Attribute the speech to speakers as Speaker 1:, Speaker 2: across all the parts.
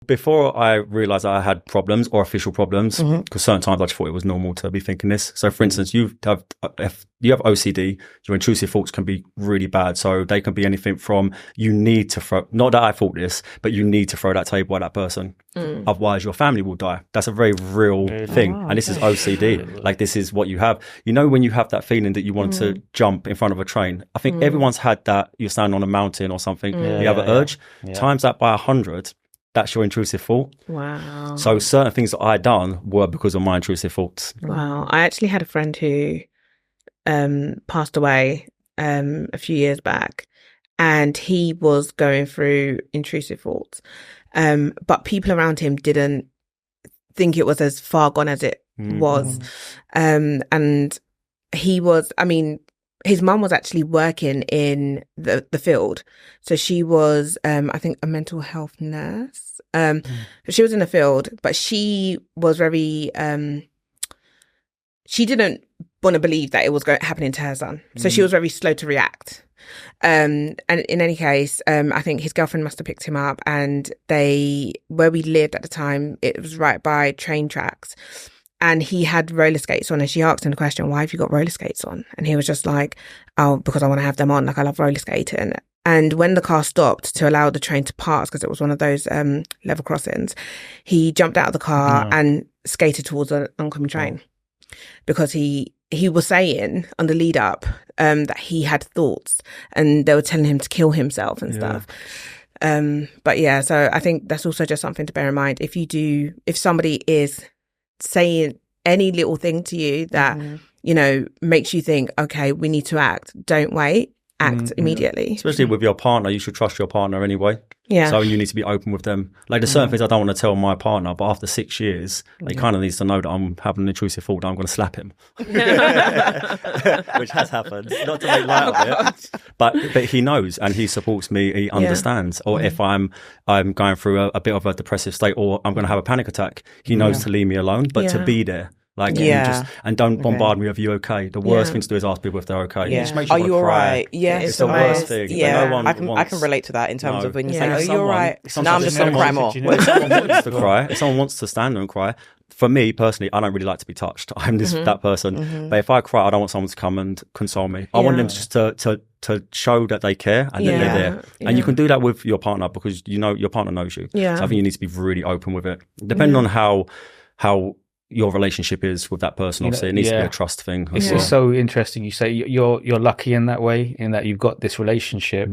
Speaker 1: Before I realised I had problems or official problems, because certain times I just thought it was normal to be thinking this. So, for instance, if you have OCD, your intrusive thoughts can be really bad. So they can be anything from you need to throw, not that I thought this, but you need to throw that table at that person. Otherwise, your family will die. That's a very real thing. And this is OCD. Like, this is what you have. You know, when you have that feeling that you want to jump in front of a train, I think everyone's had that. You're standing on a mountain or something, you have an urge, times that by 100. That's your intrusive thought.
Speaker 2: Wow.
Speaker 1: So certain things that I done were because of my intrusive thoughts.
Speaker 2: Wow. I actually had a friend who passed away a few years back, and he was going through intrusive thoughts. But people around him didn't think it was as far gone as it was. And he was, I mean, his mum was actually working in the field. So she was, I think, a mental health nurse. She was in the field, but she was very, she didn't want to believe that it was happening to her son. So she was very slow to react. And in any case, I think his girlfriend must have picked him up, and where we lived at the time, it was right by train tracks. And he had roller skates on, and she asked him the question, why have you got roller skates on? And he was just like, oh, because I want to have them on. Like, I love roller skating. And when the car stopped to allow the train to pass, because it was one of those level crossings, he jumped out of the car and skated towards an oncoming train. Because he was saying on the lead up that he had thoughts, and they were telling him to kill himself and stuff. But yeah, so I think that's also just something to bear in mind. If somebody is saying any little thing to you that you know makes you think, okay, we need to act, don't wait, act immediately.
Speaker 1: Especially with your partner, you should trust your partner anyway. So you need to be open with them. Like, there's certain things I don't want to tell my partner, but after 6 years, he kind of needs to know that I'm having an intrusive thought that I'm going to slap him. Which has happened. Not to make light of it, but he knows, and he supports me. He understands. Or if I'm going through a bit of a depressive state, or I'm going to have a panic attack, he knows to leave me alone, but to be there. Like, and don't bombard me with, you okay? The worst thing to do is ask people if they're okay. Just make sure
Speaker 3: are you all right?
Speaker 2: Yes,
Speaker 1: it's the worst thing.
Speaker 3: Yeah,
Speaker 1: no
Speaker 3: I can relate to that in terms of when you say, are you all right? Now I'm just going to cry more.
Speaker 1: If someone wants to cry, if someone wants to stand there and cry, for me personally, I don't really like to be touched. I'm that person. But if I cry, I don't want someone to come and console me. I want them just to show that they care and that they're there. And you can do that with your partner, because you know your partner knows you. So I think you need to be really open with it. Depending on how your relationship is with that person, obviously it needs to be a trust thing.
Speaker 4: It's so interesting. You say you're lucky in that way, in that you've got this relationship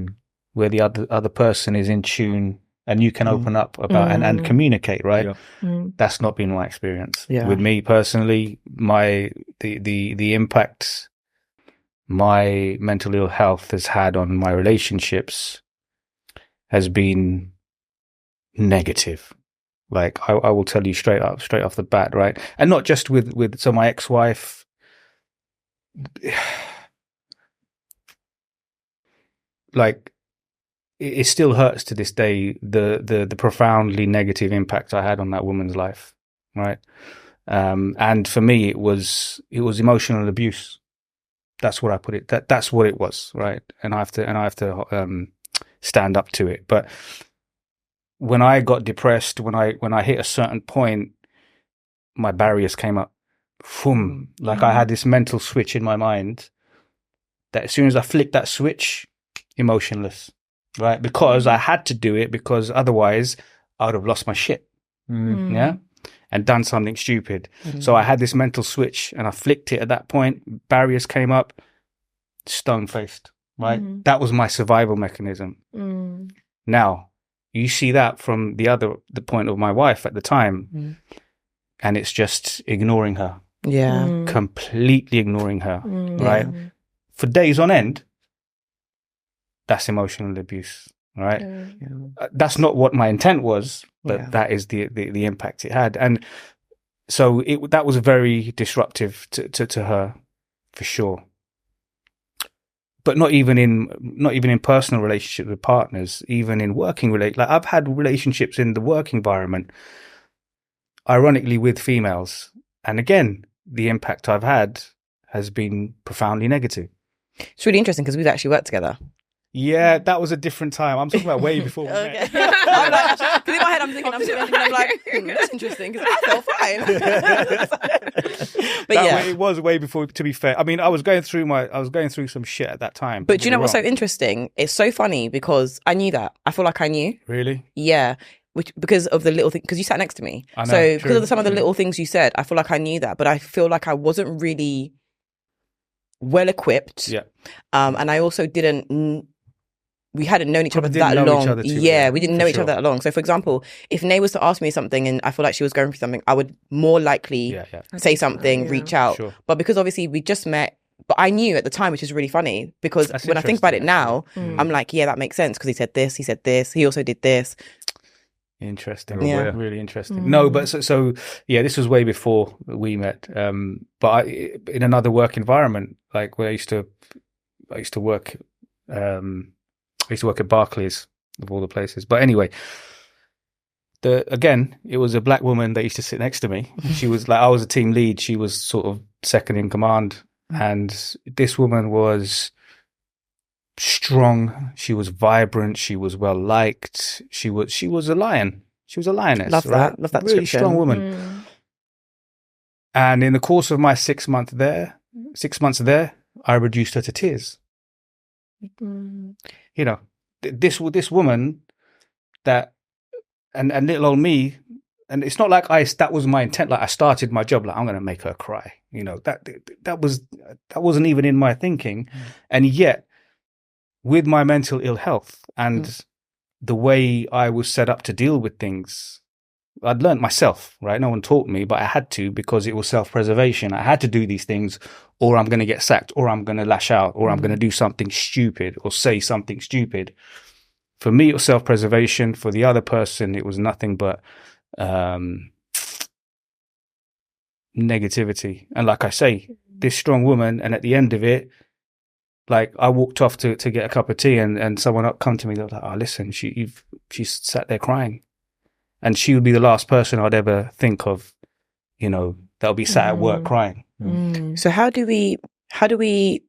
Speaker 4: where the other person is in tune, and you can open up about and communicate, right? That's not been my experience. With me personally, the impact my mental ill health has had on my relationships has been negative. Like, I will tell you straight off the bat, right? And not just with so my ex-wife, like, it still hurts to this day, the profoundly negative impact I had on that woman's life, right? And for me, it was emotional abuse. That's what I put it. That's what it was, right? And I have to stand up to it. But when I got depressed, when I hit a certain point, my barriers came up. Boom. Like, I had this mental switch in my mind that as soon as I flicked that switch, emotionless, right? Because I had to do it, because otherwise I would have lost my shit. Yeah. And done something stupid. So I had this mental switch, and I flicked it at that point. Barriers came up, stone-faced, right? That was my survival mechanism. Now, you see that from the point of my wife at the time, and it's just ignoring her. Completely ignoring her, right? For days on end. That's emotional abuse, right? That's not what my intent was, but that is the impact it had. And so that was very disruptive to her, for sure. But not even in personal relationships with partners, even in working like I've had relationships in the work environment, ironically with females, and again, the impact I've had has been profoundly negative.
Speaker 3: It's really interesting because we've actually worked together.
Speaker 4: Yeah, that was a different time. I'm talking about way before we met.
Speaker 3: I'm like, 'cause in my head I'm thinking, I'm like, that's interesting because I felt fine. But
Speaker 4: it was way before. To be fair, I mean, I was going through some shit at that time.
Speaker 3: But do you know what's so interesting? It's so funny because I knew that. I feel like I knew.
Speaker 4: Really?
Speaker 3: Yeah. Because of the little thing, because you sat next to me.
Speaker 4: I know,
Speaker 3: so because of some of the little things you said, I feel like I knew that, but I feel like I wasn't really well equipped.
Speaker 4: Yeah.
Speaker 3: And I also we hadn't known each other that long. We didn't know each other that long. So for example, if Nay was to ask me something and I feel like she was going through something, I would more likely say something, reach out. Sure. But because obviously we just met, but I knew at the time, which is really funny because when I think about it now, I'm like, yeah, that makes sense because he said this, he also did this.
Speaker 4: Interesting. Yeah. Really interesting. No, but so this was way before we met. But in another work environment, like where I used to work at Barclays, of all the places. But anyway, it was a black woman that used to sit next to me. She was like, I was a team lead. She was sort of second in command. And this woman was strong. She was vibrant. She was well liked. She was a lion. She was a lioness.
Speaker 3: Love that. Love that
Speaker 4: really strong woman. And in the course of my 6 months there, I reduced her to tears. You know, this woman that, and little old me, and it's not like that was my intent. Like I started my job, like I'm going to make her cry. You know, that wasn't even in my thinking. And yet with my mental ill health and the way I was set up to deal with things, I'd learned myself, right? No one taught me, but I had to because it was self-preservation. I had to do these things or I'm going to get sacked or I'm going to lash out or I'm going to do something stupid or say something stupid. For me, it was self-preservation. For the other person, it was nothing but negativity. And like I say, this strong woman, and at the end of it, like I walked off to get a cup of tea and someone up come to me, they were like, oh, listen, she's sat there crying. And she would be the last person I'd ever think of, you know, that'll be sat at work crying.
Speaker 3: So how do we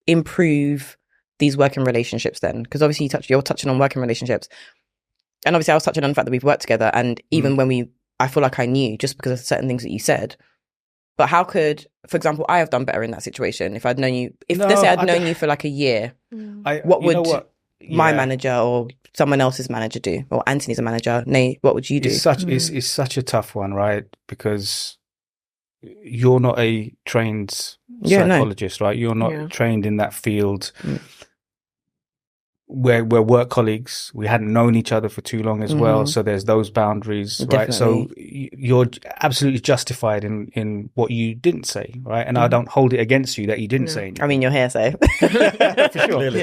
Speaker 3: improve these working relationships then? Because obviously you're touching on working relationships. And obviously I was touching on the fact that we've worked together. And even when I feel like I knew just because of certain things that you said. But how could, for example, I have done better in that situation if I'd known you? Let's say I'd known you for like a year, what would my manager or someone else's manager do? Or Anthony's a manager. Nay, what would you do?
Speaker 4: It's such a tough one, right? Because you're not a trained psychologist, right? You're not trained in that field. We're work colleagues. We hadn't known each other for too long as well. So there's those boundaries,
Speaker 3: Definitely.
Speaker 4: right? So you're absolutely justified in what you didn't say, right? And I don't hold it against you that you didn't say anything.
Speaker 3: I mean, your hair, so.
Speaker 4: For sure.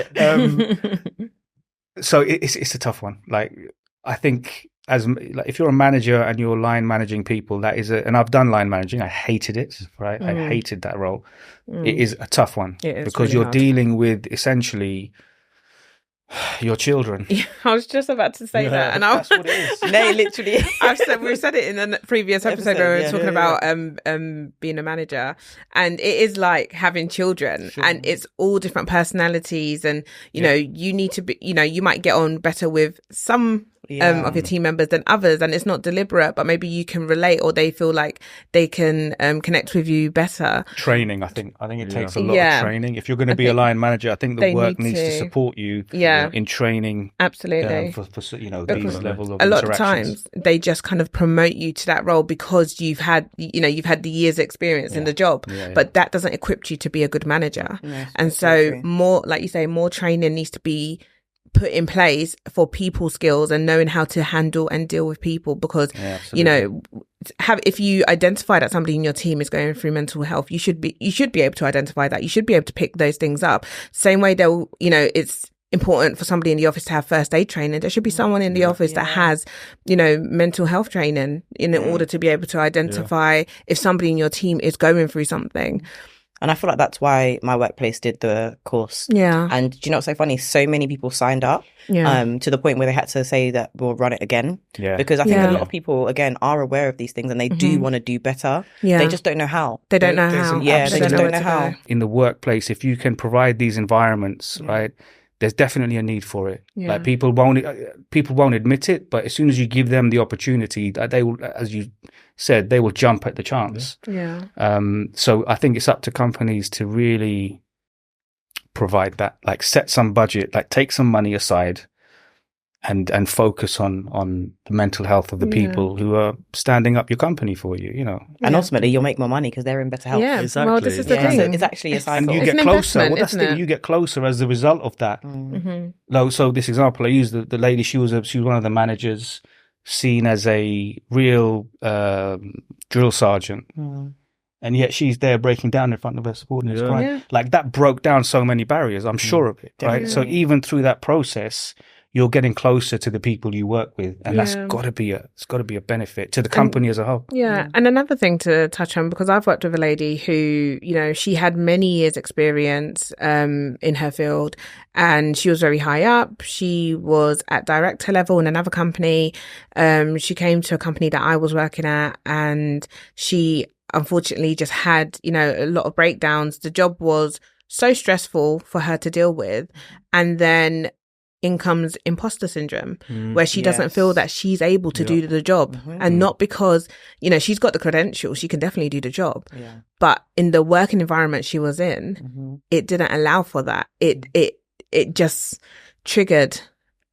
Speaker 4: So it's a tough one. Like, I think if you're a manager and you're line managing people, that is and I've done line managing. I hated it, right? I hated that role. It is a tough one because really you're dealing with essentially your children.
Speaker 2: Yeah, I was just about to say that, and
Speaker 4: that's what it is.
Speaker 3: No, literally.
Speaker 2: We've said it in the previous episode where we were talking about being a manager, and it is like having children, and it's all different personalities, and you know you need to be, you know, you might get on better with some of your team members than others, and it's not deliberate, but maybe you can relate or they feel like they can connect with you better.
Speaker 4: Training, I think it takes a lot of training. If you're going to be a line manager, I think the work needs to support you in training.
Speaker 2: Absolutely.
Speaker 4: For you know, these levels of
Speaker 2: a lot of times they just kind of promote you to that role because you've had the years experience in the job, but that doesn't equip you to be a good manager. And so more, like you say, more training needs to be put in place for people skills and knowing how to handle and deal with people, because you know, if you identify that somebody in your team is going through mental health, you should be able to identify that. You should be able to pick those things up. Same way they'll, you know, it's important for somebody in the office to have first aid training. There should be someone in the office that has, you know, mental health training in order to be able to identify if somebody in your team is going through something.
Speaker 3: And I feel like that's why my workplace did the course. Yeah. And do you know what's so funny? So many people signed up to the point where they had to say that we'll run it again. Yeah. Because I think a lot of people, again, are aware of these things and they do want to do better. Yeah. They just don't know how.
Speaker 2: They just don't know how.
Speaker 3: In
Speaker 4: the workplace, if you can provide these environments, right, there's definitely a need for it.
Speaker 2: Yeah.
Speaker 4: Like people won't admit it, but as soon as you give them the opportunity, they will, as you said, they will jump at the chance.
Speaker 2: Yeah.
Speaker 4: So I think it's up to companies to really provide that, like set some budget, like take some money aside and focus on the mental health of the people who are standing up your company for you, you know.
Speaker 3: And ultimately you'll make more money because they're in better health.
Speaker 2: Yeah,
Speaker 1: Exactly.
Speaker 2: well, this is the
Speaker 3: Yeah,
Speaker 2: thing.
Speaker 3: so it's actually a cycle.
Speaker 4: And you
Speaker 2: It's
Speaker 4: get
Speaker 2: an
Speaker 4: closer.
Speaker 2: investment,
Speaker 4: Well, that's the
Speaker 2: isn't
Speaker 4: thing.
Speaker 2: it?
Speaker 4: You get closer as a result of that. So this example I used, the lady, she was one of the managers, seen as a real drill sergeant. And yet she's there breaking down in front of her subordinates.
Speaker 1: Yeah.
Speaker 4: Crying.
Speaker 2: Yeah.
Speaker 4: Like that broke down so many barriers. I'm sure of it. Right. So even through that process, you're getting closer to the people you work with, and that's got to be a benefit to the company as a whole.
Speaker 2: Yeah. And another thing to touch on, because I've worked with a lady who, you know, she had many years experience in her field, and she was very high up. She was at director level in another company. She came to a company that I was working at, and she unfortunately just had, you know, a lot of breakdowns. The job was so stressful for her to deal with. And then in comes imposter syndrome, where she doesn't feel that she's able to do the job. And not because, you know, she's got the credentials, she can definitely do the job. But in the working environment she was in, it didn't allow for that. It just triggered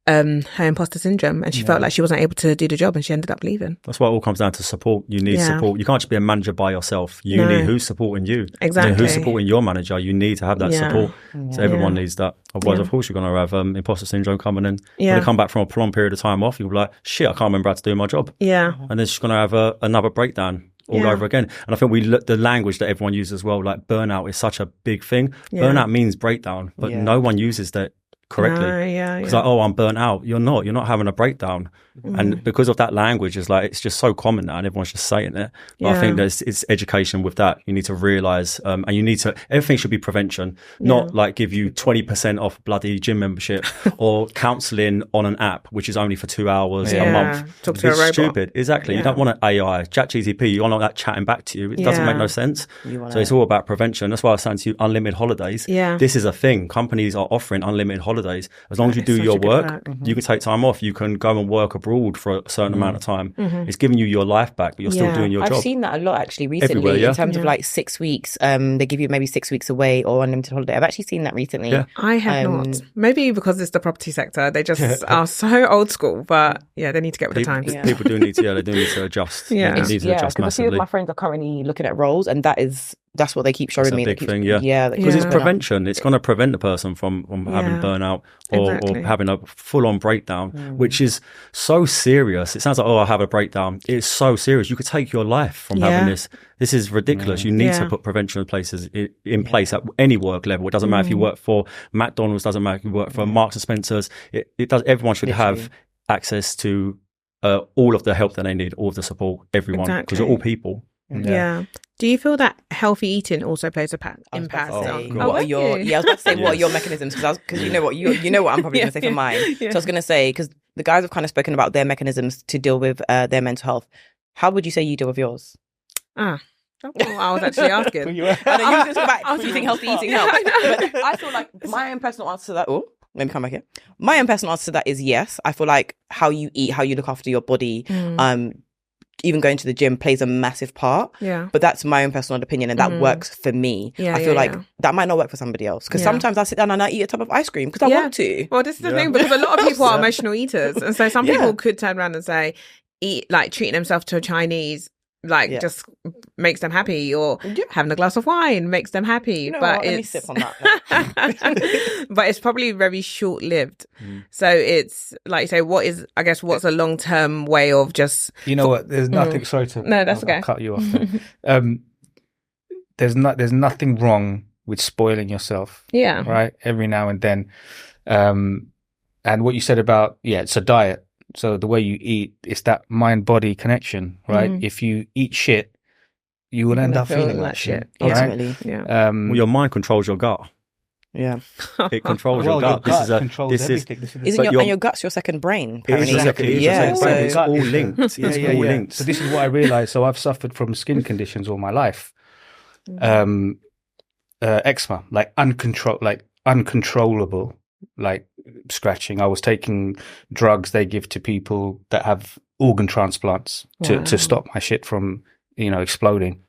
Speaker 2: her imposter syndrome, and she felt like she wasn't able to do the job, and she ended up leaving.
Speaker 1: That's why it all comes down to support. You need support. You can't just be a manager by yourself. You need who's supporting you.
Speaker 2: Exactly.
Speaker 1: You know, who's supporting your manager. You need to have that support. So everyone needs that. Otherwise, of course, you're going to have imposter syndrome coming in. When you come back from a prolonged period of time off, you'll be like, shit, I can't remember how to do my job.
Speaker 2: Yeah.
Speaker 1: And then she's going to have another breakdown all over again. And I think the language that everyone uses as well, like burnout is such a big thing. Burnout means breakdown, but no one uses that correctly. It's like, oh, I'm burnt out. You're not having a breakdown. And because of that language, it's just so common now, and everyone's just saying it. But I think that it's education with that. You need to realize, and you need to, everything should be prevention, not like give you 20% off bloody gym membership or counseling on an app, which is only for 2 hours a month.
Speaker 2: Talk to a
Speaker 1: It's
Speaker 2: robot.
Speaker 1: stupid. Exactly. You don't want an AI, ChatGPT, you want that chatting back to you. It doesn't make no sense. So it's all about prevention. That's why I was saying to you, unlimited holidays. This is a thing. Companies are offering unlimited holidays. As long as you do your work, you can take time off. You can go and work abroad for a certain amount of time. It's giving you your life back, but you're still doing your job.
Speaker 3: I've seen that a lot actually recently.
Speaker 1: Everywhere,
Speaker 3: in terms of like 6 weeks. They give you maybe 6 weeks away or unlimited holiday. I've actually seen that recently.
Speaker 2: I have not. Maybe because it's the property sector, they just are so old school. But they need to get with the times.
Speaker 1: People do need to, they do need to adjust. They need to adjust
Speaker 3: because a few of
Speaker 1: massively.
Speaker 3: my friends are currently looking at roles, and that's what they keep showing
Speaker 1: That's a
Speaker 3: me.
Speaker 1: big thing,
Speaker 3: because
Speaker 1: it's prevention. It's going to prevent the person from having burnout or having a full-on breakdown, which is so serious. It sounds like, oh, I have a breakdown. It's so serious. You could take your life from having this. This is ridiculous. You need to put prevention places in place at any work level. It doesn't matter if you work for McDonald's, doesn't matter if you work for Marks and Spencer's. It does. Everyone should have access to all of the help that they need, all of the support, everyone, because we're all people.
Speaker 2: Do you feel that healthy eating also plays a impact?
Speaker 3: I was about to say what are your mechanisms, because you know what I'm probably going to say for mine. So I was going to say, because the guys have kind of spoken about their mechanisms to deal with their mental health. How would you say you deal with yours?
Speaker 2: I was actually asking.
Speaker 3: I know you just go back. Do you think healthy eating helps? But I feel like my own personal answer to that. Oh, let me come back here. My own personal answer to that is yes. I feel like how you eat, how you look after your body, even going to the gym plays a massive part. But that's my own personal opinion, and that works for me. I feel like that might not work for somebody else, because sometimes I sit down and I eat a tub of ice cream because I want to.
Speaker 2: Well, this is the thing, because a lot of people are emotional eaters, and so some people could turn around and say, eat like treating themselves to a Chinese just makes them happy, or having a glass of wine makes them happy. But
Speaker 3: let me sip on that.
Speaker 2: But it's probably very short-lived. So it's like you say, what's a long-term way of just...
Speaker 4: You know what? There's nothing... Sorry to...
Speaker 2: No, that's okay.
Speaker 4: I'll cut you off there. There's nothing wrong with spoiling yourself. Right? Every now and then. And what you said about, it's a diet. So the way you eat, it's that mind-body connection, right? If you eat shit, you will end up feeling like shit.
Speaker 3: Ultimately,
Speaker 1: well, your mind controls your gut. It controls your gut.
Speaker 3: And your gut's your second brain, apparently.
Speaker 1: It's all linked. It's all linked.
Speaker 4: So this is what I realized. So I've suffered from skin conditions all my life. Eczema, like uncontrollable. like scratching. I was taking drugs they give to people that have organ transplants to stop my shit from, exploding.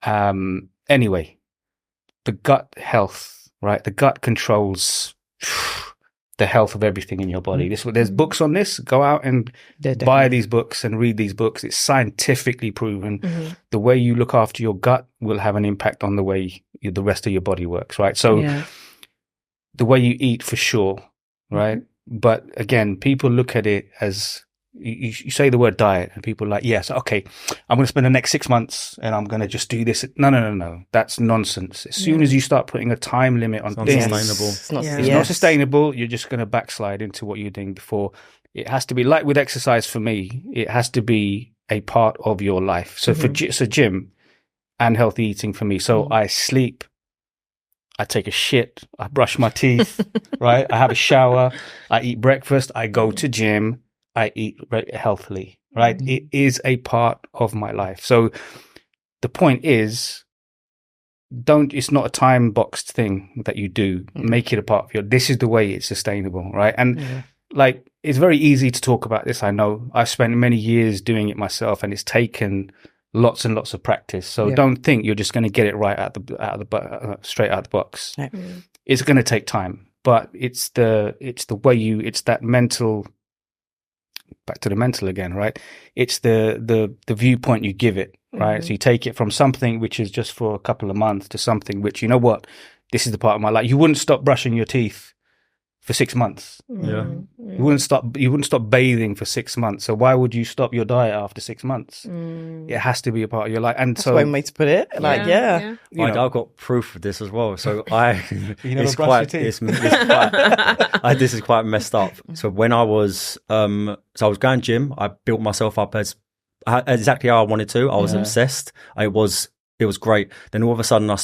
Speaker 4: Anyway, the gut health, right? The gut controls the health of everything in your body. There's books on this. Go out and buy these books and read these books. It's scientifically proven. The way you look after your gut will have an impact on the way the rest of your body works, right? So the way you eat, for sure, right? But again, people look at it as, you say the word diet and people are like, yes, okay, I'm going to spend the next 6 months and I'm going to just do this. No. That's nonsense. As soon as you start putting a time limit on things, it's not sustainable. You're just going to backslide into what you're doing before. It has to be like with exercise for me. It has to be a part of your life. So for gym and healthy eating for me. So I sleep, I take a shit, I brush my teeth, right? I have a shower, I eat breakfast, I go to gym, I eat healthily, right? It is a part of my life. So the point is, it's not a time boxed thing that you do. Make it a part of this is the way it's sustainable, right? And like, it's very easy to talk about this. I know I've spent many years doing it myself and it's taken lots and lots of practice. So don't think you're just going to get it right straight out the box. It's going to take time, but it's the way it's that mental, back to the mental again, right? It's the viewpoint you give it, right? So you take it from something which is just for a couple of months to something which, this is the part of my life. You wouldn't stop brushing your teeth for 6 months. You wouldn't stop bathing for 6 months. So why would you stop your diet after 6 months? It has to be a part of your life. And
Speaker 3: that's one way to put it. Like,
Speaker 1: I've got proof of this as well. So
Speaker 4: this
Speaker 1: is quite messed up. So when I was I was going gym, I built myself up as exactly how I wanted to. I was obsessed. It was great. Then all of a sudden I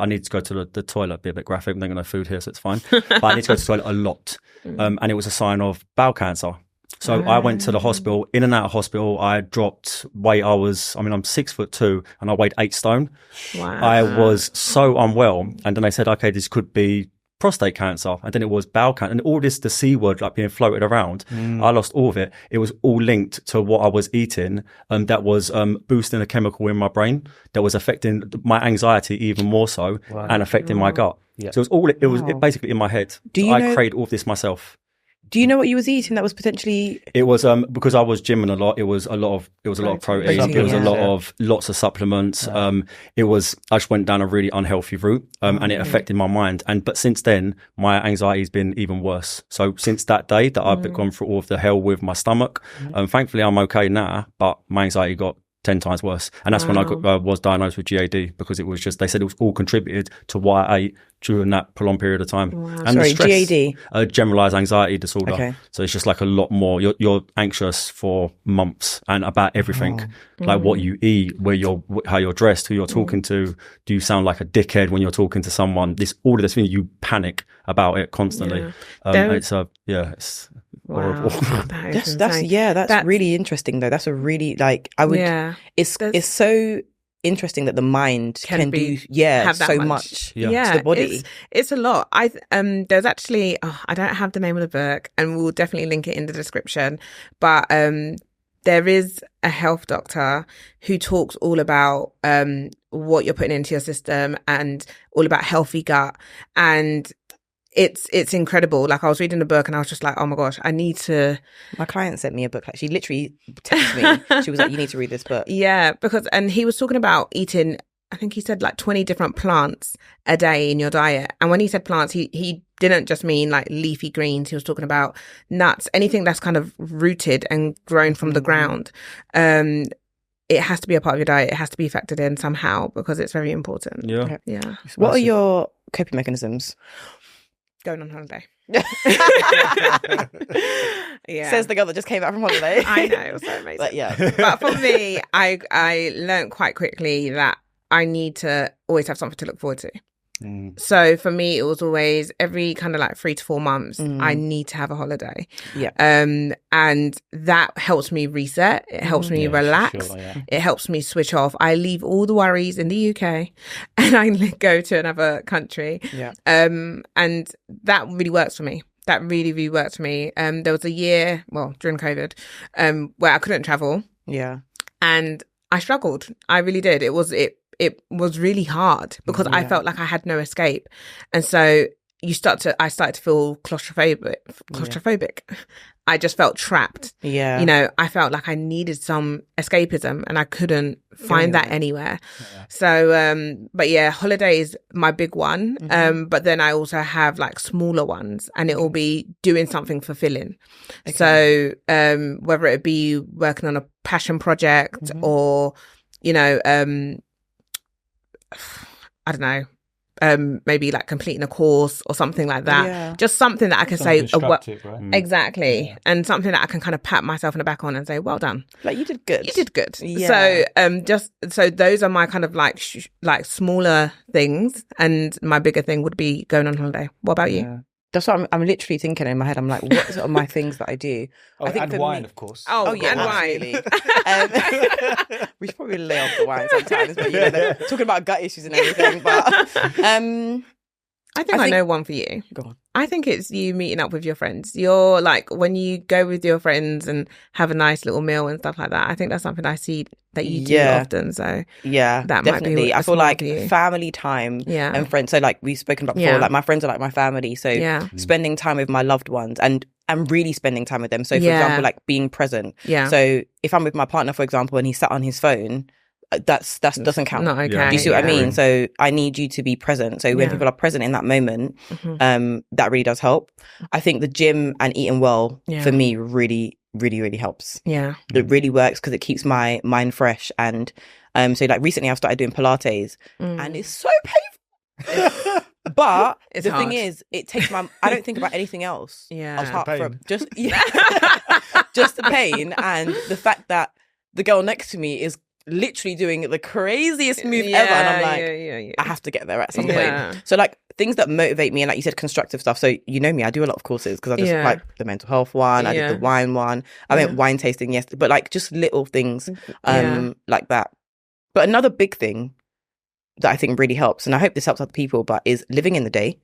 Speaker 1: need to go to the toilet, be a bit graphic, I'm not no food here, so it's fine. But I need to go to the toilet a lot. And it was a sign of bowel cancer. So I went to the hospital, in and out of hospital. I dropped weight. I'm 6'2" and I weighed 8 stone.
Speaker 2: Wow.
Speaker 1: I was so unwell. And then they said, okay, this could be prostate cancer, and then it was bowel cancer, and all this, the C word, like being floated around. I lost all of it. It was all linked to what I was eating, and that was boosting a chemical in my brain that was affecting my anxiety even more so, and affecting my gut. So it was basically in my head. I created all of this myself.
Speaker 3: Do you know what you was eating that was potentially?
Speaker 1: It was because I was gymming a lot. It was a lot of protein. It was a lot of lots of supplements. I just went down a really unhealthy route, and it affected my mind. But since then, my anxiety's been even worse. So since that day that I've gone through all of the hell with my stomach, thankfully I'm okay now. But my anxiety got 10 times worse, and that's when I was diagnosed with GAD, because it was just, they said it was all contributed to what I ate during that prolonged period of time. And
Speaker 3: sorry,
Speaker 1: the stress,
Speaker 3: GAD,
Speaker 1: generalized anxiety disorder.
Speaker 3: Okay.
Speaker 1: So it's just like a lot more. You're anxious for months and about everything, like what you eat, how you're dressed, who you're talking to. Do you sound like a dickhead when you're talking to someone? All of this thing, you panic about it constantly. It's horrible.
Speaker 3: That's really interesting though. That's a really, it's so interesting that the mind can do have so much to the body.
Speaker 2: It's a lot. There's actually I don't have the name of the book, and we'll definitely link it in the description, but there is a health doctor who talks all about what you're putting into your system and all about healthy gut, and it's incredible. Like, I was reading the book and I was just like, oh my gosh, I need to.
Speaker 3: My client sent me a book. Like, she literally texted me. She was like, you need to read this book.
Speaker 2: Yeah, and he was talking about eating, I think he said like 20 different plants a day in your diet. And when he said plants, he didn't just mean like leafy greens. He was talking about nuts, anything that's kind of rooted and grown from the ground. It has to be a part of your diet. It has to be factored in somehow, because it's very important.
Speaker 1: Yeah.
Speaker 2: Yeah.
Speaker 3: What are your coping mechanisms?
Speaker 2: Going on holiday. Yeah.
Speaker 3: Says the girl that just came back from holiday.
Speaker 2: I know, it was so amazing.
Speaker 3: But
Speaker 2: but for me, I learned quite quickly that I need to always have something to look forward to. So for me, it was always every kind of like 3 to 4 months, I need to have a holiday.
Speaker 3: Yeah.
Speaker 2: And that helps me reset. It helps me relax.
Speaker 4: Sure, yeah.
Speaker 2: It helps me switch off. I leave all the worries in the UK and I go to another country.
Speaker 3: Yeah.
Speaker 2: And that really works for me. That really, really worked for me. There was a year, well, during COVID, where I couldn't travel.
Speaker 3: Yeah.
Speaker 2: And I struggled. I really did. It was really hard because I felt like I had no escape. And so I started to feel claustrophobic. I just felt trapped.
Speaker 3: Yeah.
Speaker 2: You know, I felt like I needed some escapism and I couldn't find that anywhere. Yeah. So, but yeah, holiday is my big one. But then I also have like smaller ones and it will be doing something fulfilling. Okay. So, whether it be working on a passion project or, you know, I don't know, maybe like completing a course or something like that. Yeah. Just something that I can say,
Speaker 4: right?
Speaker 2: Exactly. Yeah. And something that I can kind of pat myself in the back on and say, well done.
Speaker 3: Like you did good.
Speaker 2: You did good.
Speaker 3: Yeah.
Speaker 2: So those are my kind of like smaller things. And my bigger thing would be going on holiday. What about you?
Speaker 3: Yeah. That's what I'm literally thinking in my head. I'm like, what are my things that I do?
Speaker 4: I think and wine, of course.
Speaker 2: Oh yeah, and wine.
Speaker 3: We should probably lay off the wine sometimes, but you know, talking about gut issues and everything. But
Speaker 2: I think I know one for you.
Speaker 3: Go on.
Speaker 2: I think it's you meeting up with your friends. You're like, when you go with your friends and have a nice little meal and stuff like that, I think that's something I see that you do often. So
Speaker 3: yeah,
Speaker 2: that
Speaker 3: definitely.
Speaker 2: Might be
Speaker 3: I feel like family time and friends. So like we've spoken about before, like my friends are like my family. So spending time with my loved ones and really spending time with them. So for example, like being present. Yeah. So if I'm with my partner, for example, and he's sat on his phone, that doesn't count.
Speaker 2: Not okay.
Speaker 3: Do you see what I mean? So I need you to be present. So when people are present in that moment, that really does help. I think the gym and eating well for me really, really, really helps.
Speaker 2: Yeah,
Speaker 3: it really works because it keeps my mind fresh. And so like recently I've started doing Pilates and it's so painful. But
Speaker 2: it's
Speaker 3: the
Speaker 2: hard.
Speaker 3: Thing is, it takes I don't think about anything else.
Speaker 2: Yeah,
Speaker 3: apart from just the pain and the fact that the girl next to me is literally doing the craziest move ever, and I'm like, I have to get there at some point. So like things that motivate me, and like you said, constructive stuff. So you know me, I do a lot of courses because I just like the mental health one, I did the wine one, I went wine tasting yesterday, but like just little things like that. But another big thing that I think really helps, and I hope this helps other people, but is living in the day.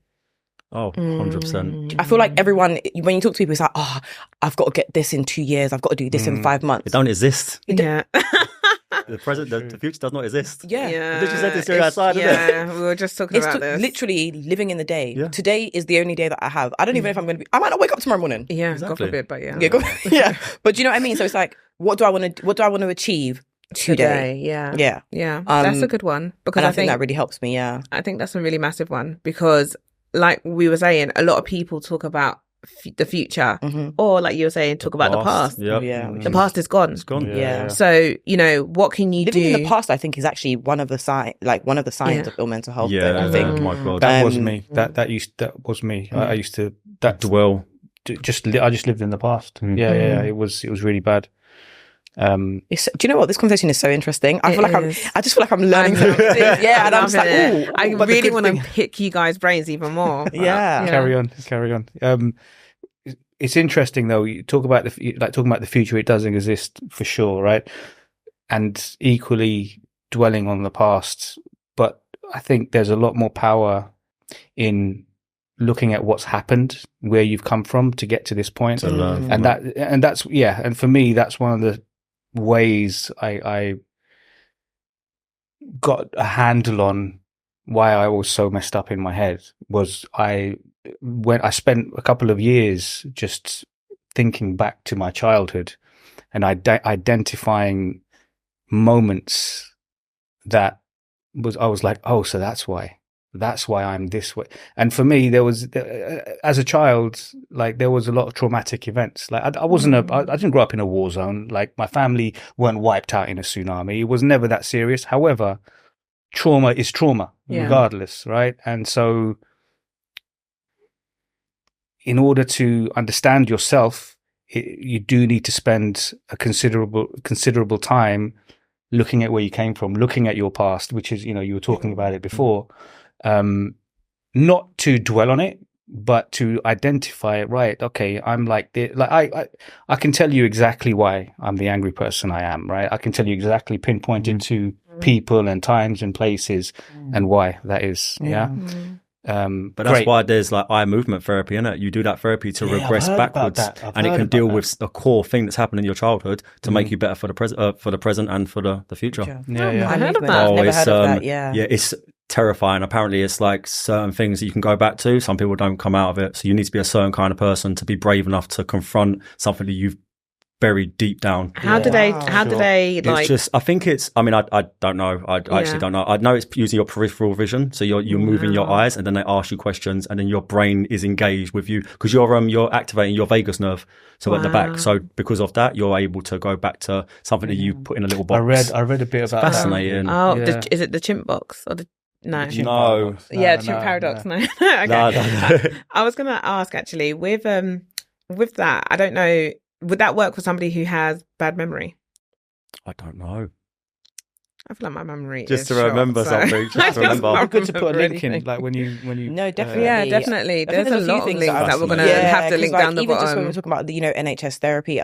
Speaker 1: Oh, 100%.
Speaker 3: I feel like everyone, when you talk to people, it's like, oh, I've got to get this in 2 years, I've got to do this in 5 months.
Speaker 1: It don't exist.
Speaker 2: Yeah.
Speaker 1: The present, the future does not exist.
Speaker 3: Yeah.
Speaker 1: You literally said this outside,
Speaker 2: yeah, we were just talking about this.
Speaker 3: Literally living in the day. Yeah. Today is the only day that I have. I don't even know if I'm going to be, I might not wake up tomorrow morning.
Speaker 2: Yeah, exactly. God forbid, but yeah.
Speaker 3: Yeah, but do you know what I mean? So it's like, what do I want to achieve today?
Speaker 2: Yeah. That's a good one, because
Speaker 3: I think that really helps me. Yeah,
Speaker 2: I think that's a really massive one, because like we were saying, a lot of people talk about the future, or like you were saying, talk about the past.
Speaker 1: Yep.
Speaker 3: Yeah,
Speaker 2: the past is gone.
Speaker 1: It's gone.
Speaker 3: Yeah.
Speaker 2: So you know, what can you
Speaker 3: living
Speaker 2: do?
Speaker 3: in the past, I think, is actually one of the signs of ill mental health.
Speaker 1: Yeah,
Speaker 3: though, I think.
Speaker 1: Oh my God.
Speaker 4: That was me. That was me. I used to
Speaker 1: dwell.
Speaker 4: I just lived in the past. Yeah. It was really bad.
Speaker 3: Do you know what, this conversation is so interesting. I just feel like I'm learning something. Yeah, and I'm just like, ooh,
Speaker 2: I really want to pick you guys' brains even more.
Speaker 3: Yeah.
Speaker 4: Carry on. It's interesting though. You talking about the future. It doesn't exist for sure, right? And equally dwelling on the past. But I think there's a lot more power in looking at what's happened, where you've come from to get to this point, and for me, that's one of the ways I got a handle on why I was so messed up in my head. Was I spent a couple of years just thinking back to my childhood and identifying moments that I was like, oh, so that's why I'm this way. And for me, there was, as a child, like there was a lot of traumatic events. Like I didn't grow up in a war zone. Like my family weren't wiped out in a tsunami. It was never that serious. However, trauma is trauma regardless. Right. And so in order to understand yourself, you do need to spend a considerable time looking at where you came from, looking at your past, which is, you were talking about it before. not to dwell on it, but to identify, right, okay, I'm like this. Like I can tell you exactly why I'm the angry person I am, right? I can tell you exactly pinpointed to people and times and places and why that is. Yeah.
Speaker 1: But that's why there's like eye movement therapy, innit? You do that therapy to regress backwards, and it can deal with a core thing that's happened in your childhood to make you better for the present and for the future.
Speaker 2: I heard of that.
Speaker 3: Never heard of that. Yeah,
Speaker 1: it's terrifying. Apparently, it's like certain things that you can go back to. Some people don't come out of it, so you need to be a certain kind of person to be brave enough to confront something that you've buried deep down.
Speaker 2: How do they like?
Speaker 1: It's just, I think it's, I mean, I don't know. I actually don't know. I know it's using your peripheral vision. So you're moving your eyes, and then they ask you questions, and then your brain is engaged with you because you're activating your vagus nerve. So at the back. So because of that, you're able to go back to something that you put in a little box.
Speaker 4: I read a bit about
Speaker 1: fascinating.
Speaker 2: Is it the chimp box or the? No.
Speaker 1: Chimp
Speaker 2: paradox. No. Okay. No. I was going to ask actually with that. I don't know. Would that work for somebody who has bad memory?
Speaker 1: I don't know.
Speaker 2: I feel like my memory
Speaker 1: just
Speaker 2: is
Speaker 1: to remember something. Just to remember.
Speaker 4: Good to put a link in, like when you.
Speaker 3: No, definitely.
Speaker 2: Yeah, definitely. There's a lot of links that we're going to have to link down the
Speaker 3: even
Speaker 2: bottom.
Speaker 3: Just when we're talking about the NHS therapy,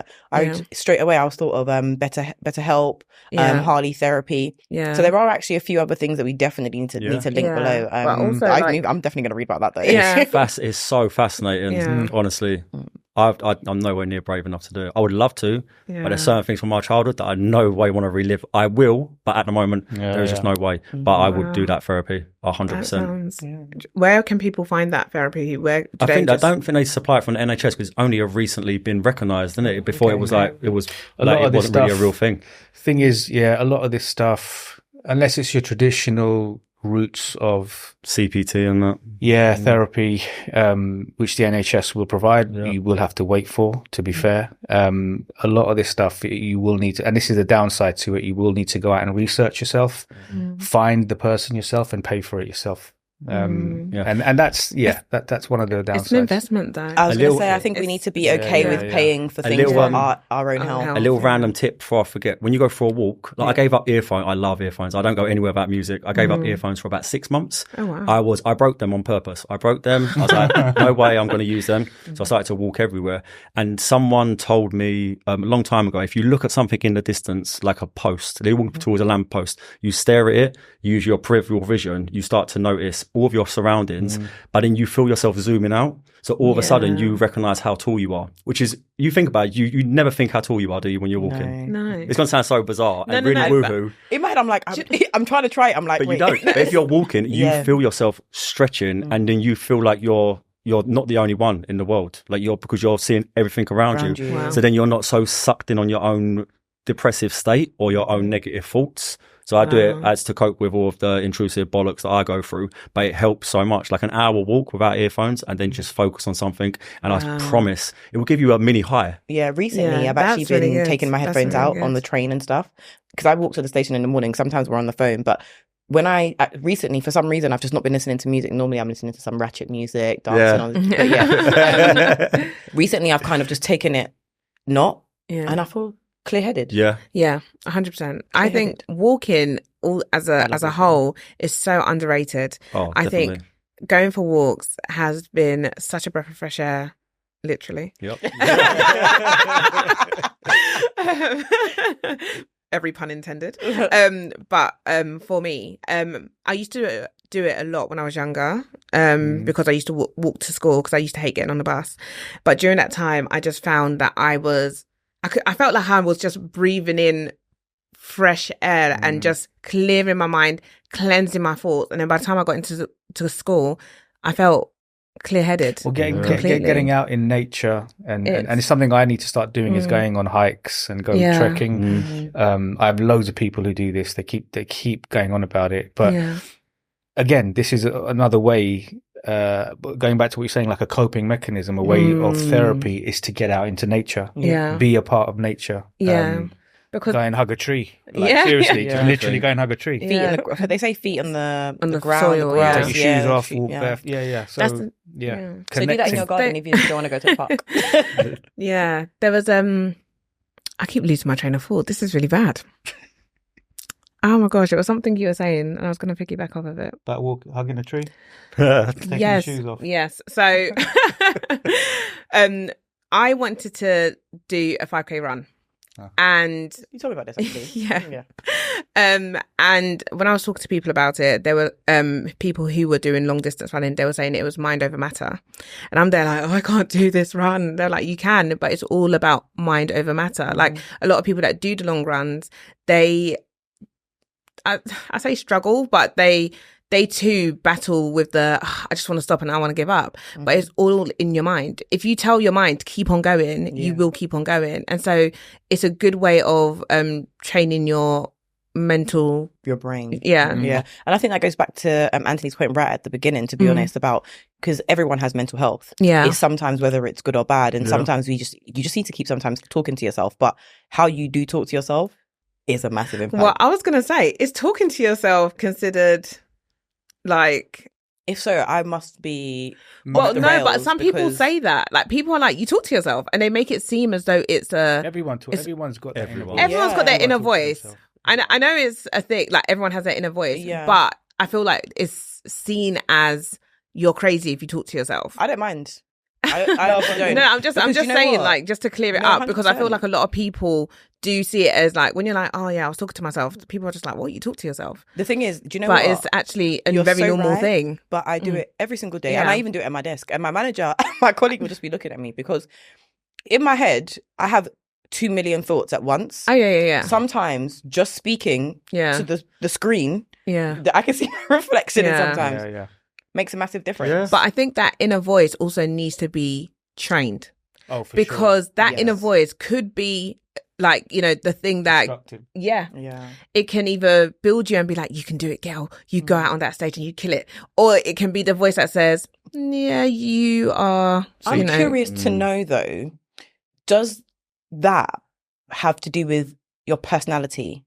Speaker 3: straight away I was thought of Better Help, Harley therapy.
Speaker 2: Yeah.
Speaker 3: So there are actually a few other things that we definitely need to link below.
Speaker 2: But also,
Speaker 3: I'm definitely going to read about that though.
Speaker 2: Yeah.
Speaker 1: It's so fascinating. Honestly. I'm nowhere near brave enough to do it. I would love to, but there's certain things from my childhood that I no way want to relive. I will, but at the moment, there is just no way. But I would do that therapy 100%.
Speaker 2: Where can people find that therapy?
Speaker 1: I don't think they supply it from the NHS because it's only recently been recognised, isn't it? Before it wasn't really a real thing.
Speaker 4: Thing is, a lot of this stuff, unless it's your traditional routes of
Speaker 1: CPT and that
Speaker 4: therapy, which the NHS will provide, you will have to wait for, to be fair. A lot of this stuff you will need to, and this is the downside to it, you will need to go out and research yourself, find the person yourself and pay for it yourself. And that's that's one of the downsides.
Speaker 2: It's an investment though.
Speaker 3: I was going to say I think we need to be okay with paying for things for our own health.
Speaker 1: A little random tip before I forget: when you go for a walk, I gave up earphones. I love earphones. I don't go anywhere without music. I gave up earphones for about 6 months.
Speaker 2: Oh wow!
Speaker 1: I broke them on purpose. I broke them. I was like, no way, I'm going to use them. So I started to walk everywhere. And someone told me a long time ago, if you look at something in the distance, like a post, they walk towards a lamp post, you stare at it, use your peripheral vision, you start to notice all of your surroundings, but then you feel yourself zooming out. So all of a sudden you recognize how tall you are, which is, you think about it, you never think how tall you are, do you, when you're walking?
Speaker 2: No.
Speaker 1: It's going to sound so bizarre and really woohoo.
Speaker 3: In my head, I'm like, I'm trying to try it. I'm like,
Speaker 1: but
Speaker 3: wait.
Speaker 1: you don't. But if you're walking, you feel yourself stretching, and then you feel like you're not the only one in the world. Like because you're seeing everything around you.
Speaker 2: Wow.
Speaker 1: So then you're not so sucked in on your own depressive state or your own negative thoughts. So I do it as to cope with all of the intrusive bollocks that I go through, but it helps so much. Like an hour walk without earphones and then just focus on something, and I promise it will give you a mini high.
Speaker 3: Yeah, recently I've actually been taking my headphones out on the train and stuff because I walk to the station in the morning. Sometimes we're on the phone, but when I recently, for some reason, I've just not been listening to music. Normally I'm listening to some ratchet music, dancing on. But recently I've kind of just taken it and I feel clear-headed.
Speaker 2: Yeah, 100%. I think walking as a whole is so underrated. I think going for walks has been such a breath of fresh air, literally.
Speaker 1: Yep.
Speaker 2: Every pun intended. But for me, I used to do it a lot when I was younger, because I used to walk to school because I used to hate getting on the bus. But during that time, I just found that I felt like I was just breathing in fresh air and just clearing my mind, cleansing my thoughts. And then by the time I got into school, I felt clear-headed.
Speaker 4: Well, getting out in nature and it's something I need to start doing is going on hikes and going trekking. I have loads of people who do this. They keep going on about it. But again, this is another way. Going back to what you're saying, like a coping mechanism, a way of therapy is to get out into nature, be a part of nature. Because go and hug a tree. Seriously, just literally go and hug a tree.
Speaker 3: They say feet on the ground.
Speaker 2: Soil,
Speaker 4: take your shoes off, walk barefoot. So
Speaker 3: So do that in your garden if you don't want to go to the park.
Speaker 2: There was I keep losing my train of thought. This is really bad. Oh my gosh, it was something you were saying, and I was going to piggyback off of it.
Speaker 4: About hugging a tree? Taking your shoes off.
Speaker 2: Yes. So, I wanted to do a 5K run.
Speaker 4: Oh.
Speaker 2: And
Speaker 3: You told me about this actually.
Speaker 2: yeah. And when I was talking to people about it, there were people who were doing long distance running. They were saying it was mind over matter, and I'm there like, oh, I can't do this run. They're like, you can, but it's all about mind over matter. Like a lot of people that do the long runs, I say struggle, but they too battle with the I just want to stop and I want to give up. But it's all in your mind. If you tell your mind to keep on going, you will keep on going. And so it's a good way of training your
Speaker 3: your brain.
Speaker 2: Yeah.
Speaker 3: And I think that goes back to Anthony's point right at the beginning, to be honest, about because everyone has mental health. It's sometimes whether it's good or bad, and sometimes you just need to keep sometimes talking to yourself, but how you do talk to yourself is a massive impact.
Speaker 2: Well, I was gonna say, is talking to yourself considered like,
Speaker 3: if so, I must be
Speaker 2: well, no, but some people say that. Like, people are like, you talk to yourself, and they make it seem as though it's
Speaker 4: everyone's got their inner voice.
Speaker 2: Everyone's got their inner voice. I know it's a thing, like everyone has their inner voice, but I feel like it's seen as you're crazy if you talk to yourself.
Speaker 3: I don't mind. I don't.
Speaker 2: No, I'm just saying, like, just to clear it up, because I feel
Speaker 3: 100%.
Speaker 2: like a lot of people do see it as like, when you're like, oh yeah, I was talking to myself, people are just like, well, you talk to yourself.
Speaker 3: The thing is, do you know
Speaker 2: but
Speaker 3: what?
Speaker 2: It's actually a
Speaker 3: You're
Speaker 2: very
Speaker 3: so
Speaker 2: normal
Speaker 3: right,
Speaker 2: thing.
Speaker 3: But I do it every single day,
Speaker 2: Yeah.
Speaker 3: and I even do it at my desk. And my manager, my colleague will just be looking at me, because in my head, I have 2 million thoughts at once.
Speaker 2: Oh yeah.
Speaker 3: Sometimes just speaking to the screen, that I can see my reflection in sometimes makes a massive difference.
Speaker 1: Yeah.
Speaker 2: But I think that inner voice also needs to be trained.
Speaker 4: Oh, for
Speaker 2: because
Speaker 4: sure.
Speaker 2: that inner voice could be like, you know, the thing that it can either build you and be like, you can do it, girl, you go out on that stage and you kill it, or it can be the voice that says, yeah, you are.
Speaker 3: I'm curious to know though, does that have to do with your personality?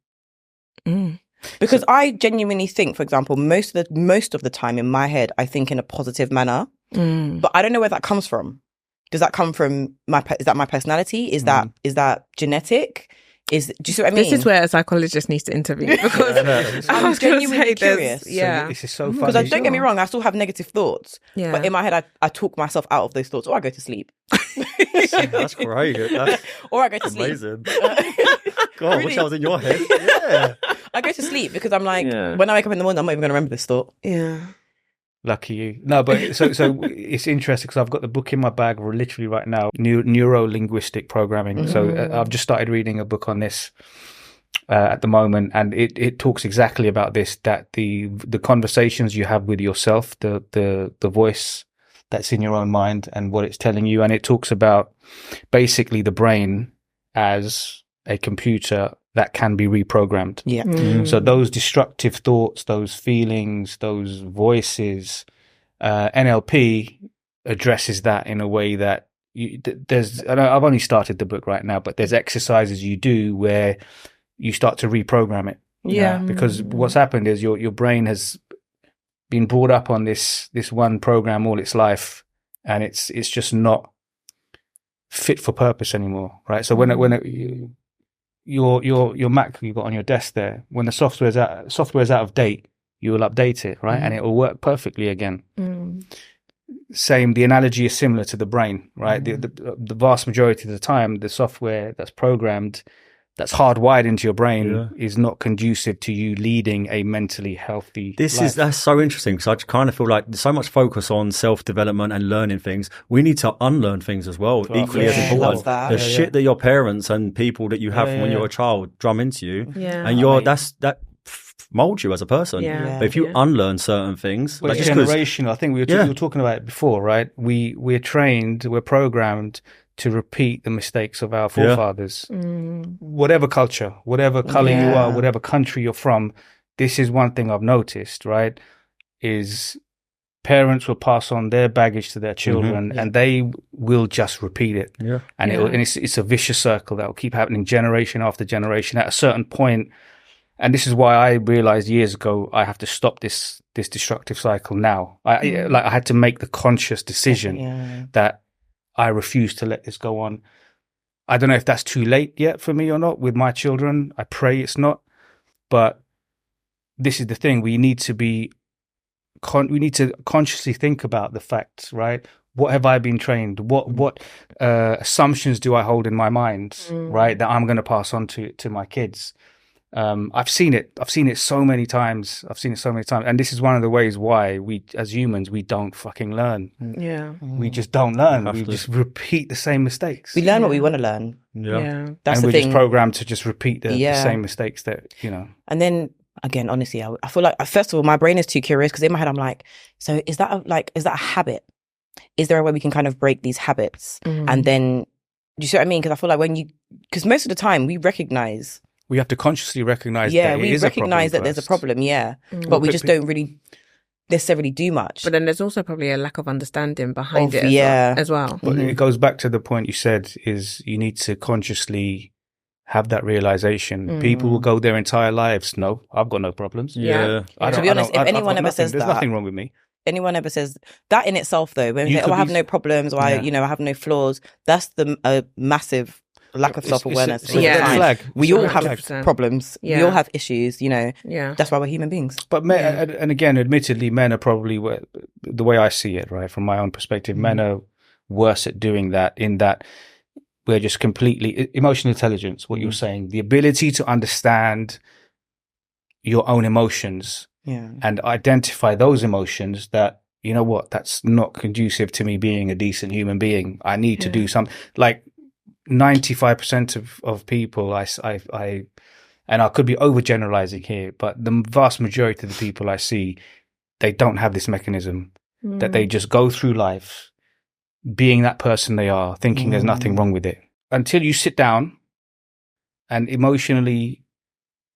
Speaker 3: Because I genuinely think, for example, most of the time in my head, I think in a positive manner, but I don't know where that comes from. Does that come from is that my personality? Is that genetic? Do you see what I mean?
Speaker 2: This is where a psychologist needs to intervene, because
Speaker 3: I'm genuinely curious.
Speaker 2: Yeah.
Speaker 4: This is so funny.
Speaker 3: Because don't get me wrong, I still have negative thoughts. Yeah. But in my head, I talk myself out of those thoughts, or I go to sleep.
Speaker 1: That's great.
Speaker 3: Or I go to sleep.
Speaker 1: Amazing. God, I wish I was in your head. Yeah.
Speaker 3: I go to sleep because I'm like, when I wake up in the morning, I'm not even going to remember this thought.
Speaker 2: Yeah.
Speaker 4: Lucky you. No, but so it's interesting because I've got the book in my bag literally right now, neuro-linguistic programming. So I've just started reading a book on this at the moment, and it talks exactly about this, that the conversations you have with yourself, the voice that's in your own mind and what it's telling you, and it talks about basically the brain as a computer that can be reprogrammed. So those destructive thoughts, those feelings, those voices, NLP addresses that in a way that I've only started the book right now, but there's exercises you do where you start to reprogram it. Because what's happened is your brain has been brought up on this one program all its life, and it's just not fit for purpose anymore, right? So when your Mac you got on your desk there, when the software's out of date, you will update it, right? And it will work perfectly again. Same, the analogy is similar to the brain, right? The vast majority of the time, the software that's programmed, that's hardwired into your brain is not conducive to you leading a mentally healthy life.
Speaker 1: That's so interesting, because I kind of feel like there's so much focus on self-development and learning things. We need to unlearn things as well, equally as important. The shit that your parents and people that you have when you're a child drum into you, and that molds you as a person. But if you unlearn certain things,
Speaker 4: well, it's generational. I think we were talking about it before, right? We're trained, we're programmed to repeat the mistakes of our forefathers. Whatever culture, whatever color you are, whatever country you're from, this is one thing I've noticed, right? Is parents will pass on their baggage to their children, and they will just repeat it. And it's a vicious circle that will keep happening generation after generation. At a certain point, and this is why I realized years ago I have to stop this destructive cycle now. I had to make the conscious decision that I refuse to let this go on. I don't know if that's too late yet for me or not with my children. I pray it's not. But this is the thing. We need to be, we need to consciously think about the facts, right? What have I been trained? What assumptions do I hold in my mind, right? That I'm going to pass on to my kids. I've seen it so many times. And this is one of the ways why we, as humans, we don't fucking learn.
Speaker 2: Yeah.
Speaker 4: We just don't learn. We just repeat the same mistakes.
Speaker 3: We learn what we want to learn.
Speaker 1: Yeah.
Speaker 3: That's
Speaker 4: and
Speaker 3: the
Speaker 4: we're
Speaker 3: thing.
Speaker 4: just programmed to just repeat the same mistakes that, you know.
Speaker 3: And then again, honestly, I feel like, first of all, my brain is too curious, because in my head I'm like, so is that a habit? Is there a way we can kind of break these habits? And then, do you see what I mean? Because I feel like because most of the time we recognize.
Speaker 4: We have to consciously recognize
Speaker 3: that we recognize that there's a problem, but we just don't really necessarily do much.
Speaker 2: But then there's also probably a lack of understanding behind it as well.
Speaker 4: But it goes back to the point you said, is you need to consciously have that realization. People will go their entire lives, no, I've got no problems.
Speaker 3: To be honest, if anyone ever says that,
Speaker 4: there's nothing wrong with me.
Speaker 3: Anyone ever says that in itself, though, when they say, I have no problems, or I have no flaws, that's a massive lack of self-awareness.
Speaker 4: It's a flag.
Speaker 3: We all have problems. We all have issues, That's why we're human beings.
Speaker 4: But men, and again, admittedly, men are probably, the way I see it, right, from my own perspective, men are worse at doing that, in that we're just completely emotional intelligence, what you're saying, the ability to understand your own emotions and identify those emotions that, you know what, that's not conducive to me being a decent human being. I need to do something. Like 95% of people, I and I could be overgeneralizing here, but the vast majority of the people I see, they don't have this mechanism, that they just go through life being that person they are, thinking there's nothing wrong with it. Until you sit down and emotionally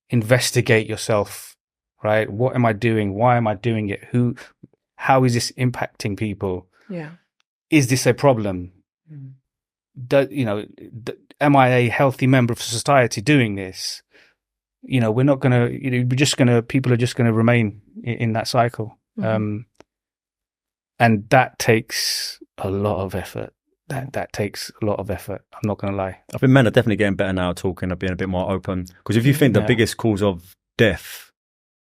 Speaker 4: investigate yourself, right? What am I doing? Why am I doing it? How is this impacting people?
Speaker 2: Yeah.
Speaker 4: Is this a problem? Am I a healthy member of society doing this? We're not going to, people are just going to remain in that cycle. And that takes a lot of effort. That takes a lot of effort. I'm not going to lie.
Speaker 1: I think men are definitely getting better now, talking and being a bit more open. Because if you think the biggest cause of death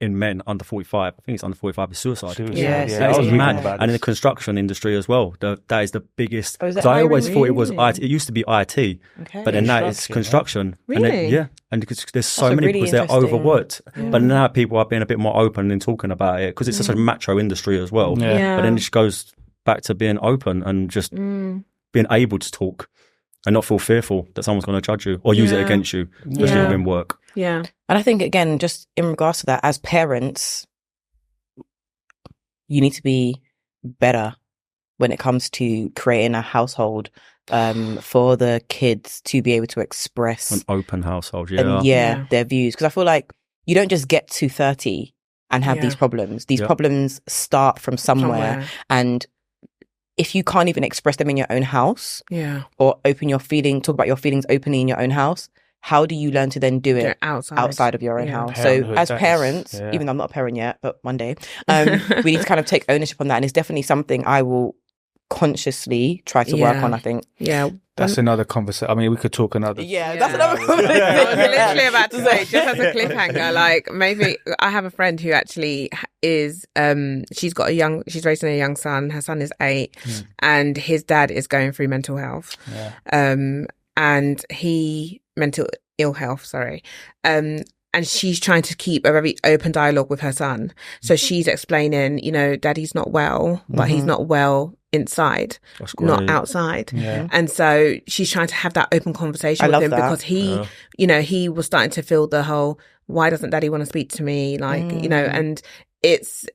Speaker 1: in men under 45, I think it's under 45, is suicide.
Speaker 3: Yeah,
Speaker 1: it's mad. And in the construction industry as well, that is the biggest. Because I always thought it was IT. It used to be IT, but then now it's construction.
Speaker 2: Really?
Speaker 1: And there's so many because they're overworked. But now people are being a bit more open and talking about it, because it's such a macho industry as well. But then it just goes back to being open and just being able to talk and not feel fearful that someone's going to judge you or use it against you, especially within work.
Speaker 2: Yeah.
Speaker 3: And I think, again, just in regards to that, as parents, you need to be better when it comes to creating a household for the kids to be able to express
Speaker 1: an open household,
Speaker 3: their views. Because I feel like you don't just get to 30 and have these problems. These problems start from somewhere. And if you can't even express them in your own house, or talk about your feelings openly in your own house, how do you learn to then do it outside of your own house? So as parents, even though I'm not a parent yet, but one day, we need to kind of take ownership on that. And it's definitely something I will consciously try to work on, I think.
Speaker 2: Yeah.
Speaker 4: That's another conversation. I mean, we could talk another.
Speaker 3: That's another conversation.
Speaker 2: I was literally about to say, just as a cliffhanger, like maybe I have a friend who actually is, she's raising a young son. Her son is 8 and his dad is going through mental health. And mental ill health, sorry. And she's trying to keep a very open dialogue with her son. So she's explaining, daddy's not well, but he's not well inside, not outside. And so she's trying to have that open conversation with him because he, he was starting to feel the whole, why doesn't daddy want to speak to me? Like, and it's,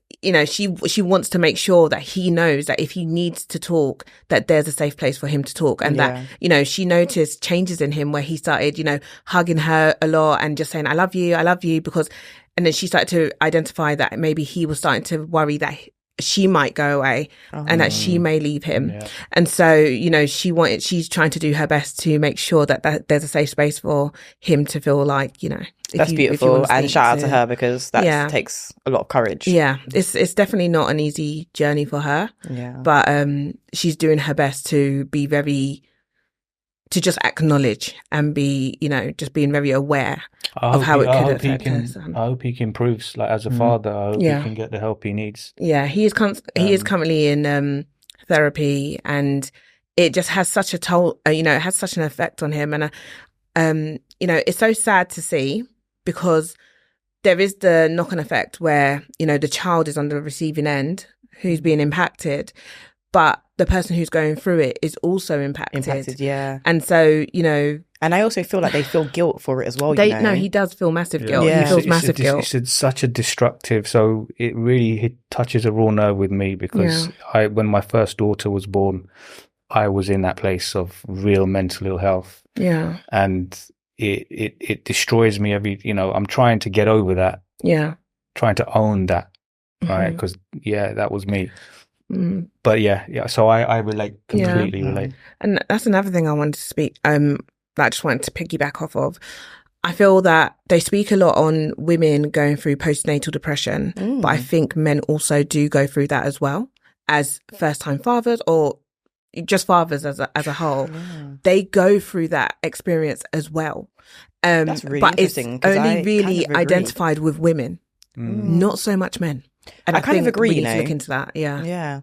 Speaker 2: she wants to make sure that he knows that if he needs to talk, that there's a safe place for him to talk. And that, she noticed changes in him where he started, hugging her a lot and just saying, I love you, because, and then she started to identify that maybe he was starting to worry that she might go away and that she may leave him. And so, she's trying to do her best to make sure that there's a safe space for him to feel like,
Speaker 3: that's beautiful. And shout out to her, because that takes a lot of courage.
Speaker 2: Yeah. It's definitely not an easy journey for her. But she's doing her best to be very to just acknowledge and be, just being very aware of how it could affect her son.
Speaker 4: I hope he improves. Like, as a father, I hope he can get the help he needs.
Speaker 2: Yeah, he is currently in therapy, and it just has such a toll. It has such an effect on him, and it's so sad to see, because there is the knock-on effect where the child is on the receiving end who's being impacted, but the person who's going through it is also impacted.
Speaker 3: Yeah.
Speaker 2: And so,
Speaker 3: and I also feel like they feel guilt for it as well.
Speaker 2: No, he does feel massive guilt.
Speaker 3: Yeah.
Speaker 2: He feels massive guilt.
Speaker 4: It's such a destructive. So it really touches a raw nerve with me, because when my first daughter was born, I was in that place of real mental ill health.
Speaker 2: Yeah.
Speaker 4: And it destroys me I'm trying to get over that.
Speaker 2: Yeah.
Speaker 4: Trying to own that. Right. Because that was me. But so I completely relate.
Speaker 2: And that's another thing I wanted to speak that I just wanted to piggyback off of. I feel that they speak a lot on women going through postnatal depression, but I think men also do go through that as well, as first-time fathers or just fathers as a whole. They go through that experience as well.
Speaker 3: That's really
Speaker 2: but
Speaker 3: interesting.
Speaker 2: It's only really identified with women, not so much men. And
Speaker 3: I kind of agree,
Speaker 2: we need to look into that.
Speaker 3: Yeah.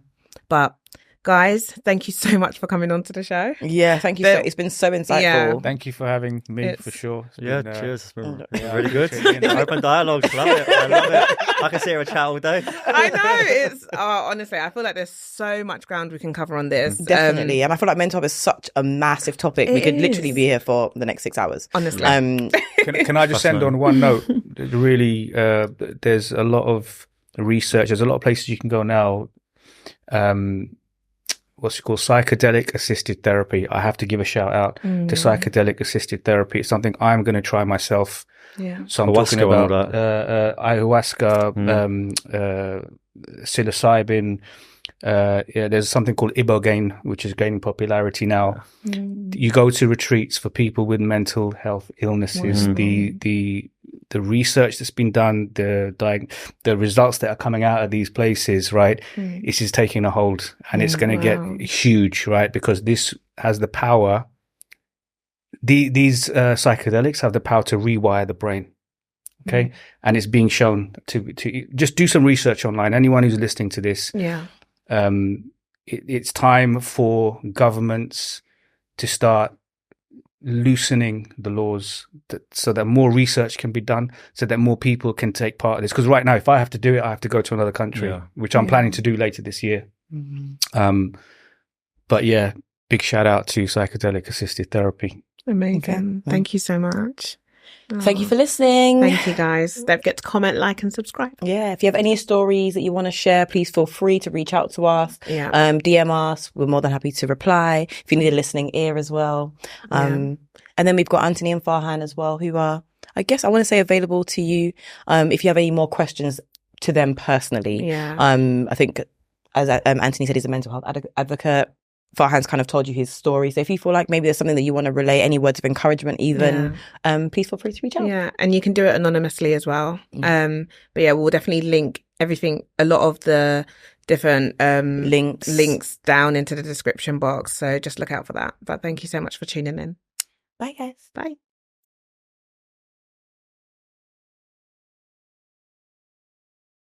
Speaker 2: But guys, thank you so much for coming on to the show.
Speaker 3: Yeah, thank you. It's been so insightful.
Speaker 2: Yeah.
Speaker 4: Thank you for having me, for sure.
Speaker 1: Cheers. It's been really good. Open dialogue. Love it. I love it. I can sit here and chat all day.
Speaker 2: I know. It's honestly, I feel like there's so much ground we can cover on this.
Speaker 3: Definitely. And I feel like mental health is such a massive topic. We could literally be here for the next 6 hours.
Speaker 2: Honestly.
Speaker 4: Can I just end on one note? Really, there's a lot of research. There's a lot of places you can go now. What's it called? Psychedelic assisted therapy. I have to give a shout out to psychedelic assisted therapy. It's something I'm going to try myself.
Speaker 2: Yeah.
Speaker 4: So I'm talking about ayahuasca, psilocybin. There's something called ibogaine, which is gaining popularity now. You go to retreats for people with mental health illnesses. The research that's been done, the results that are coming out of these places, right? This is taking a hold, and it's going to get huge, right? Because this has the power. These psychedelics have the power to rewire the brain. Okay, and it's being shown to just do some research online. Anyone who's listening to this, it's time for governments to start loosening the laws so that more research can be done, so that more people can take part of this. Because right now, if I have to do it, I have to go to another country, which I'm planning to do later this year. But big shout out to psychedelic assisted therapy.
Speaker 2: Amazing. Okay. Thank you so much.
Speaker 3: Thank you for listening.
Speaker 2: Thank you, guys. Don't forget to comment, like, and subscribe.
Speaker 3: Yeah, if you have any stories that you want to share, please feel free to reach out to us. DM us. We're more than happy to reply. If you need a listening ear as well. And then we've got Anthony and Farhan as well, who are, I guess I want to say, available to you if you have any more questions to them personally. I think, as Anthony said, he's a mental health advocate. Farhan's kind of told you his story. So if you feel like maybe there's something that you want to relay, any words of encouragement even, please feel free to reach out.
Speaker 2: Yeah, and you can do it anonymously as well. But we'll definitely link everything, a lot of the different links down into the description box. So just look out for that. But thank you so much for tuning in.
Speaker 3: Bye, guys.
Speaker 2: Bye.